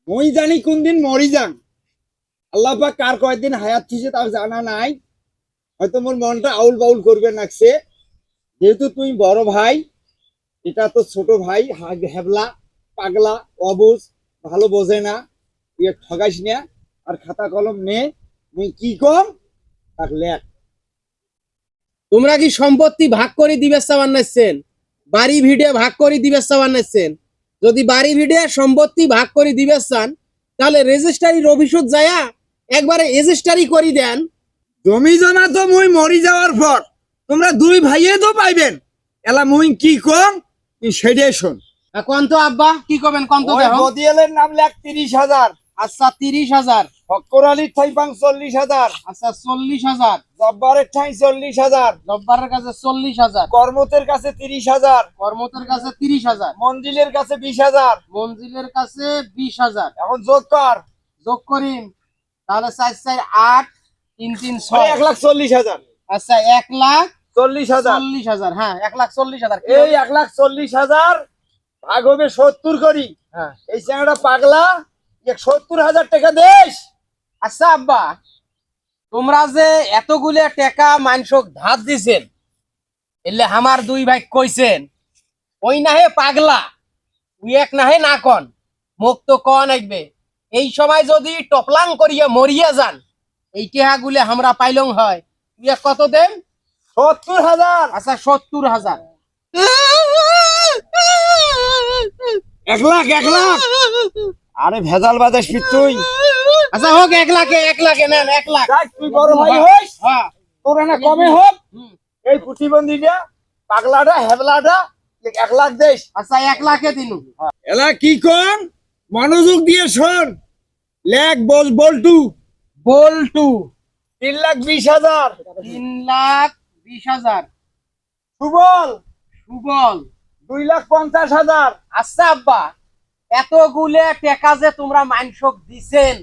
মুই জানি কোন দিন মরি যান। আল্লাহ পাক কার কয়দিন হায়াত থিছে তার জানা নাই। হয়তো মোর মনটা আউল বাউল করবে নাকছে। যেহেতু তুই বড় ভাই, এটা তো ছোট ভাই হেবলা পাগলা অবুজ, ভালো বোঝে না। তুই ঠগাইস না। আর খাতা কলম নে, মুই কি কম তাক লেখ। তোমরা কি সম্পত্তি ভাগ করে দিবে বানাইছেন? বাড়ি ভিড়ে ভাগ করে দিবে বানাইছেন? যদি বাড়ি ভিড়ে সম্পত্তি ভাগ করে দিবে চান, তাহলে রেজিস্ট্রারি অফিসত যায়া একবারে রেজিস্ট্রারি করে দেন। জমি জমা তো মুই মরি যাওয়ার পর তোমরা দুই ভাইয়ে তো পাইবেন। এলা মুই কি কম তুই সেটাই শোন। কোন তো আব্বা কি করবেন কোন তো ওই দেখো। বদিয়ালের নাম লেখ 30,000। আচ্ছা 30,000। ফক্কর আলীর ঠাই পাং 40,000। আচ্ছা 40,000। জব্বারের ঠাই 40,000। জব্বারের কাছে 40,000। কর্মতের কাছে 30,000। কর্মতের কাছে 30,000। মঞ্জিলের কাছে 20,000। মঞ্জিলের কাছে 20,000। এখন যোগ কর। যোগ করিম তাহলে 4 4 8 3 3 6। 1,40,000। আচ্ছা 1,40,000। 1,40,000। হ্যাঁ 1,40,000। এই 1,40,000 ভাগ হবে 70 করি। হ্যাঁ এই চ্যাংড়া পাগলা 70,000 টাকা দেশ। আচ্ছা আব্বা, তোমরা যে এতগুলো টাকা মানুষক ধার দিছেন, এলে আমার দুই ভাই কইছেন ওই না হে পাগলা, তুই এক না হে না কন, মুখ তো কন আইবে। এই সময় যদি টপলাং করিয়া মরিয়া যান, এই টেহাগুলো আমরা পাইলং হয়, তুই কত দেন? 70,000। আচ্ছা 70,000। 1,00,000। আরে ভেজাল বাজাস তুই। আচ্ছা হোক 1,00,000 নেন 1,00,000। দেখ তুই বড় ভাই হইস, হ্যাঁ তোর না কমে হোক। এই প্রতিবন্ধীটা পাগলাটা হেবলাটা 1,00,000 দেশ। আচ্ছা 1,00,000 দিনু। এলা কি কম মনোযোগ দিয়ে শোন। লেখ বল্টু বল্টু 3,20,000। 3,20,000। সুবল সুবল 2,50,000। আচ্ছা আব্বা, এতগুলো টাকা যে তোমরা মানুষক দিছেন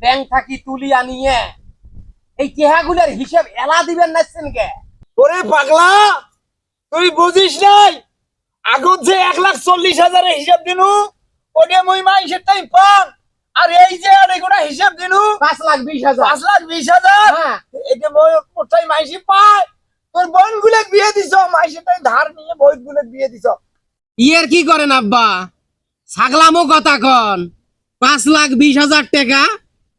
ব্যাংক থাকি তুলি আনিয়ে, এই টেহাগুলোর হিসাব এলা দিবেন নাছেন কে? ওরে পাগলা, তুই বুঝিস নাই আগত যে 1,40,000 হিসাব দিনু ওটা মই মাইসের টাইম পান। আর এই যে আর এগুলা হিসাব দিনু 5,20,000। 5,20,000। হ্যাঁ এটা মই কোথায় মাইসি পায়। তোর বোন গুলো বিয়ে দিছ, মাইসের টাইম ধার নিয়ে বই গুলো বিয়ে দিছ। ইয়ের কি করেন আব্বা, ছাগলামো কথা কন। 5,20,000 টাকা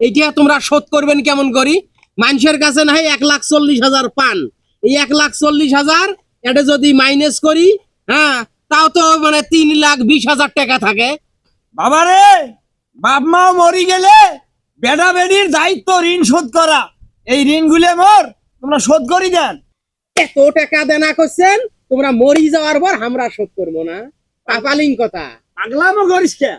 এইটা তোমরা শোধ করবেন কেমন করি? মানুষের কাছে না হয় 1,40,000 পান, এই 1,40,000 এটা যদি মাইনাস করি, হ্যাঁ তাও তো মানে 3,20,000 টাকা থাকে। বাবারে, বাপ মাও মরি গেলে বেটা বেটির দায়িত্ব ঋণ শোধ করা। এই ঋণ গুলে মোর তোমরা শোধ করি দেন। এত টাকা দেনা করছেন, তোমরা মরি যাওয়ার পর আমরা শোধ করবো না? পাপালিং কথা। পাগলামো করিস কে?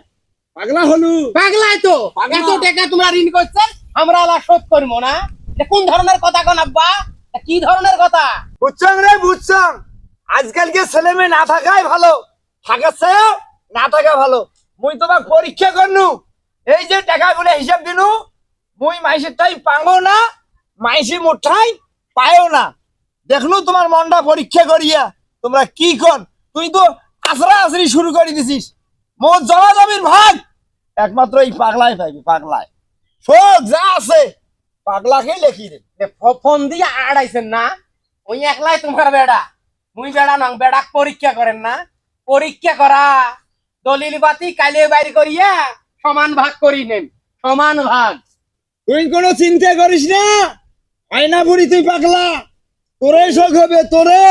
পাগলা হলু। পাগলাই তো, পাগলা। এত টাকা তোমরা ঋণ করছেন আমরা আলা শোধ করবো না? এটা কোন ধরনের কথা কোন আব্বা? এটা কি ধরনের কথা? বুঝছং রে বুঝছং। আজকালকে ছেলে মেয়ে না থাকাই ভালো, থাকার চেয়েও না থাকা ভালো। মুই তোমার পরীক্ষা করনু। এই যে টাকাগুলো হিসাব দিনু, মুই মাইসের টাই পাঙ্গো না, মাইসি মুঠাই পায়ও না। দেখনু তোমার মনটা পরীক্ষা করিয়া তোমরা কি কর। তুই তো আসরা আসরি শুরু করে দিছিস। মোর জমা জমির ভাগ একমাত্র এই পাগলাই পাইবি। পাগলায় শোক যা আছে পাগলাকে লেখি দে। ফোন দিয়ে আড়াইছেন না? ওই একলাই তোমার বেড়া, মুই বেড়া নং। বেড়া পরীক্ষা করেন না? পরীক্ষা করা দলিল বাতি কালে বাইর করিয়া সমান ভাগ করি নেন, সমান ভাগ। তুই কোনো চিন্তা করিস না। আয়না বুড়ি তুই পাগলা, তোরে শোক হবে। তোরে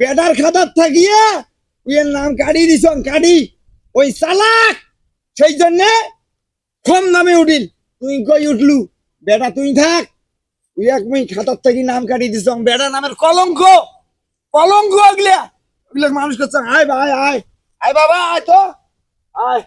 বেটার খাতার থাকিয়া তুই এর নাম কাড়ি দিস। কাড়ি ওই চালাক, সেই জন্যে কম নামে উঠিল। তুই কই উঠলু? বেটা তুই থাক, তুই এক মুই খাতার থাকি নাম কাটি দিস। বেটা নামের কলঙ্ক, কলঙ্ক। ওগুলা ওগুলা মানুষ করছে। আয় ভাই আয়, আয় বাবা আয় তো আয়।